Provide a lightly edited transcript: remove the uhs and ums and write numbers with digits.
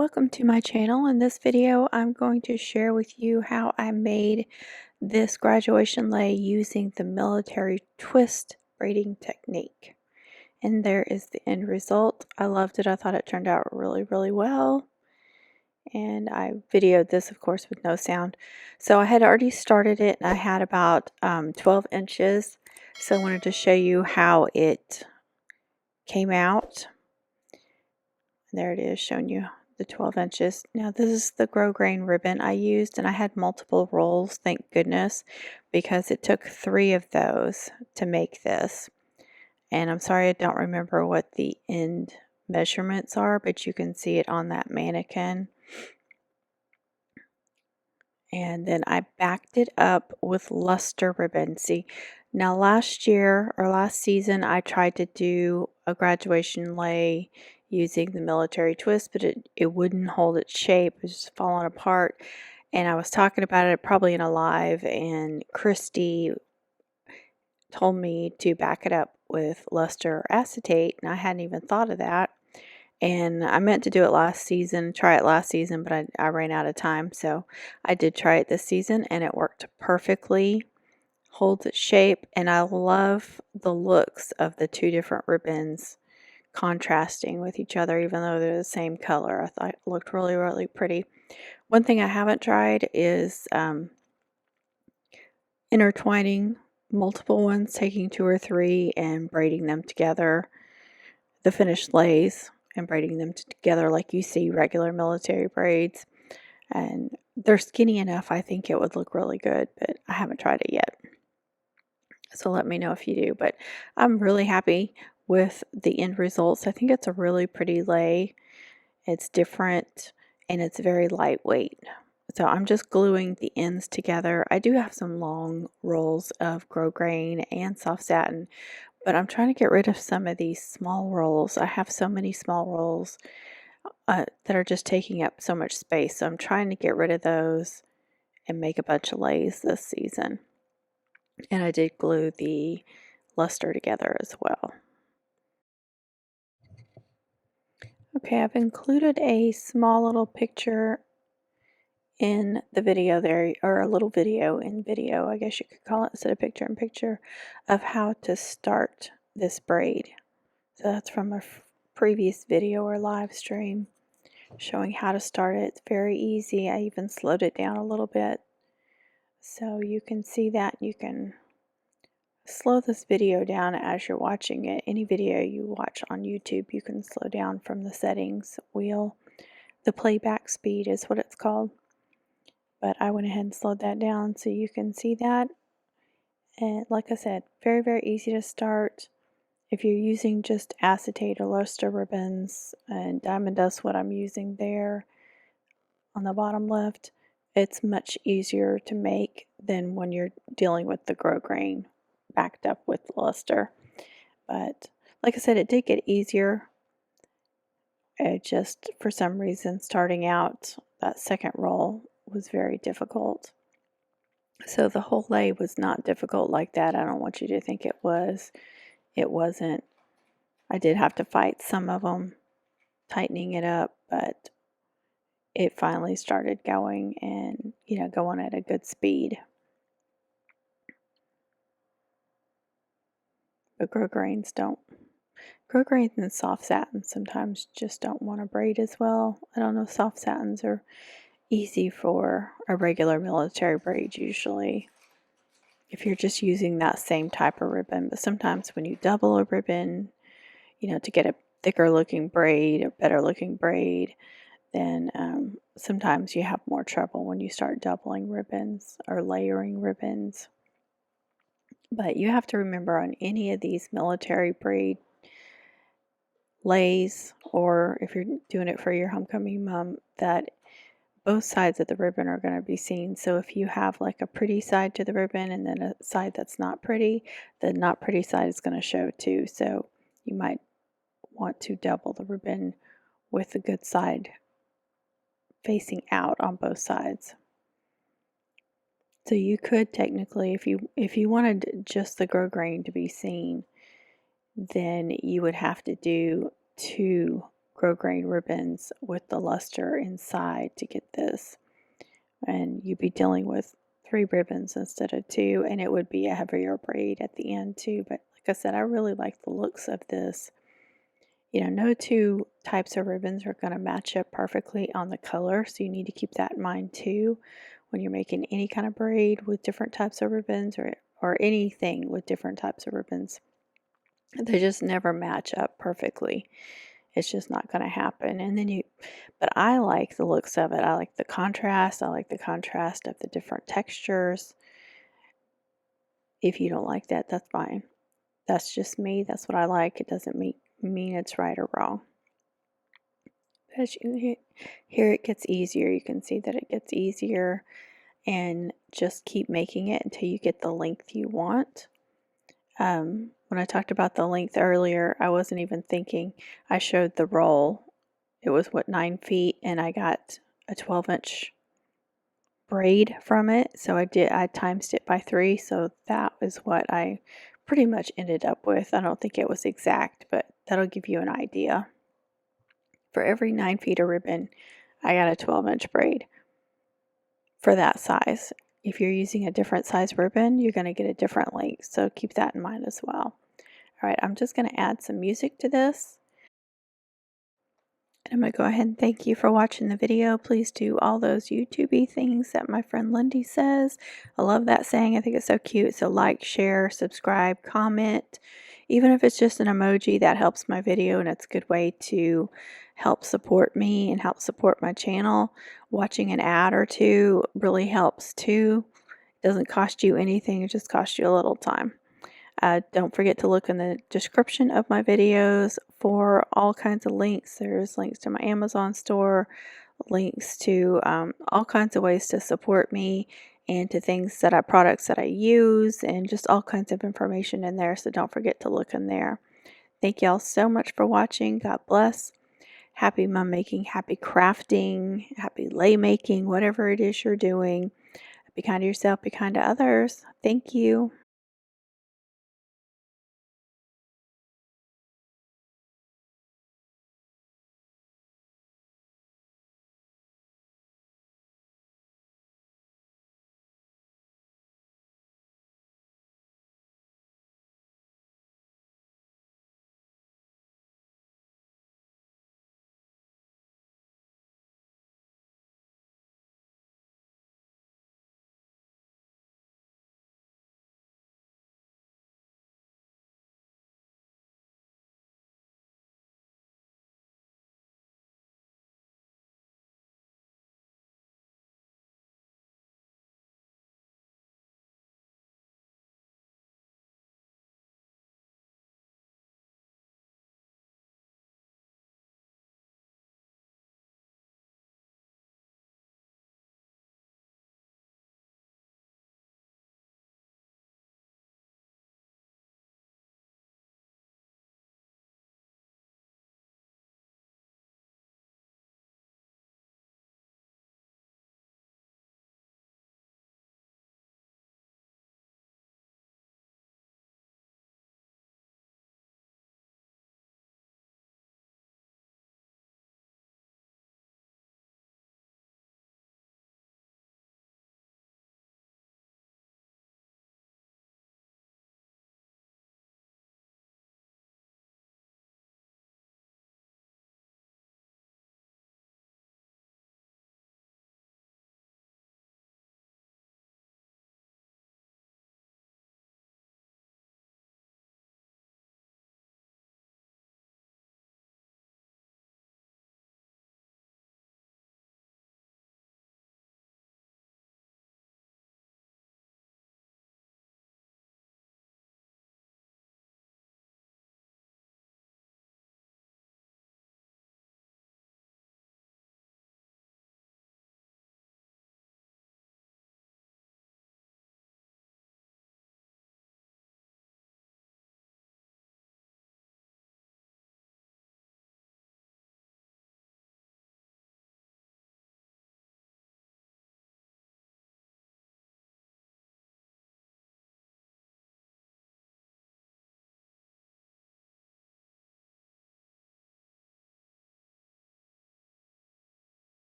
Welcome to my channel. In this video, I'm going to share with you how I made this graduation lei using the military twist braiding technique. And there is the end result. I loved it. I thought it turned out really well. And I videoed this, of course, with no sound. So I had already started it and I had about 12 inches. So I wanted to show you how it came out. And there it is, showing you the 12 inches. Now this is the grosgrain ribbon I used, and I had multiple rolls, thank goodness, because it took 3 of those to make this. And I'm sorry I don't remember what the end measurements are, but you can see it on that mannequin. And then I backed it up with luster ribbon. See, now last year or last season I tried to do a graduation lei using the military twist, but it wouldn't hold its shape. It was just falling apart. And I was talking about it probably in a live, and Christy told me to back it up with luster or acetate, and I hadn't even thought of that. And I meant to do it last season, try it last season, but I ran out of time. So I did try it this season and it worked perfectly, holds its shape. And I love the looks of the 2 different ribbons contrasting with each other, even though they're the same color. I thought it looked really pretty. One thing I haven't tried is intertwining multiple ones, taking 2 or 3 and braiding them together, the finished leis, and braiding them together like you see regular military braids. And they're skinny enough, I think it would look really good, but I haven't tried it yet. So let me know if you do. But I'm really happy with the end results. I think it's a really pretty lei. It's different and it's very lightweight. So I'm just gluing the ends together. I do have some long rolls of grosgrain and soft satin, but I'm trying to get rid of some of these small rolls. I have so many small rolls that are just taking up so much space. So I'm trying to get rid of those and make a bunch of leis this season. And I did glue the luster together as well. Okay, I've included a small little picture in the video there, or a little video in video, I guess you could call it, instead of picture in picture, of how to start this braid. So that's from a previous video or live stream showing how to start it. It's very easy. I even slowed it down a little bit so you can see that. You can slow this video down as you're watching it. Any video you watch on YouTube, you can slow down from the settings wheel. The playback speed is what it's called. But I went ahead and slowed that down so you can see that. And like I said, very easy to start. If you're using just acetate or luster ribbons, and diamond dust, what I'm using there on the bottom left, it's much easier to make than when you're dealing with the grosgrain backed up with luster. But like I said, it did get easier. It just, for some reason, starting out, that second roll was very difficult. So the whole lei was not difficult like that. I don't want you to think it was. It wasn't. I did have to fight some of them, tightening it up, but it finally started going, and going at a good speed. But grosgrains and soft satins sometimes just don't want to braid as well. I don't know, soft satins are easy for a regular military braid usually, if you're just using that same type of ribbon. But sometimes when you double a ribbon, to get a thicker looking braid or better looking braid, then sometimes you have more trouble when you start doubling ribbons or layering ribbons. But you have to remember, on any of these military braid leis, or if you're doing it for your homecoming mom, that both sides of the ribbon are going to be seen. So if you have like a pretty side to the ribbon and then a side that's not pretty, the not pretty side is going to show too. So you might want to double the ribbon with the good side facing out on both sides. So you could technically, if you wanted just the grosgrain to be seen, then you would have to do 2 grosgrain ribbons with the luster inside to get this. And you'd be dealing with 3 ribbons instead of 2, and it would be a heavier braid at the end too. But like I said, I really like the looks of this. You know, no 2 types of ribbons are going to match up perfectly on the color, so you need to keep that in mind too when you're making any kind of braid with different types of ribbons, or anything with different types of ribbons. They just never match up perfectly. It's just not going to happen. And then but I like the looks of it. I like the contrast. I like the contrast of the different textures. If you don't like that, that's fine. That's just me. That's what I like. It doesn't mean it's right or wrong. As you here, it gets easier. You can see that it gets easier, and just keep making it until you get the length you want. When I talked about the length earlier, I wasn't even thinking. I showed the roll. It was 9 feet, and I got a 12-inch braid from it. So I timesed it by 3. So that was what I pretty much ended up with. I don't think it was exact, but that'll give you an idea. For every 9 feet of ribbon, I got a 12-inch braid for that size. If you're using a different size ribbon, you're going to get a different length. So keep that in mind as well. All right, I'm just going to add some music to this. And I'm going to go ahead and thank you for watching the video. Please do all those YouTube-y things that my friend Lindy says. I love that saying. I think it's so cute. So like, share, subscribe, comment. Even if it's just an emoji, that helps my video, and it's a good way to help support me and help support my channel. Watching an ad or 2 really helps too. It doesn't cost you anything. It just costs you a little time. Don't forget to look in the description of my videos for all kinds of links. There's links to my Amazon store, links to all kinds of ways to support me, and to products that I use, and just all kinds of information in there. So don't forget to look in there. Thank y'all so much for watching. God bless. Happy mum making, happy crafting, happy lei making, whatever it is you're doing. Be kind to yourself, be kind to others. Thank you.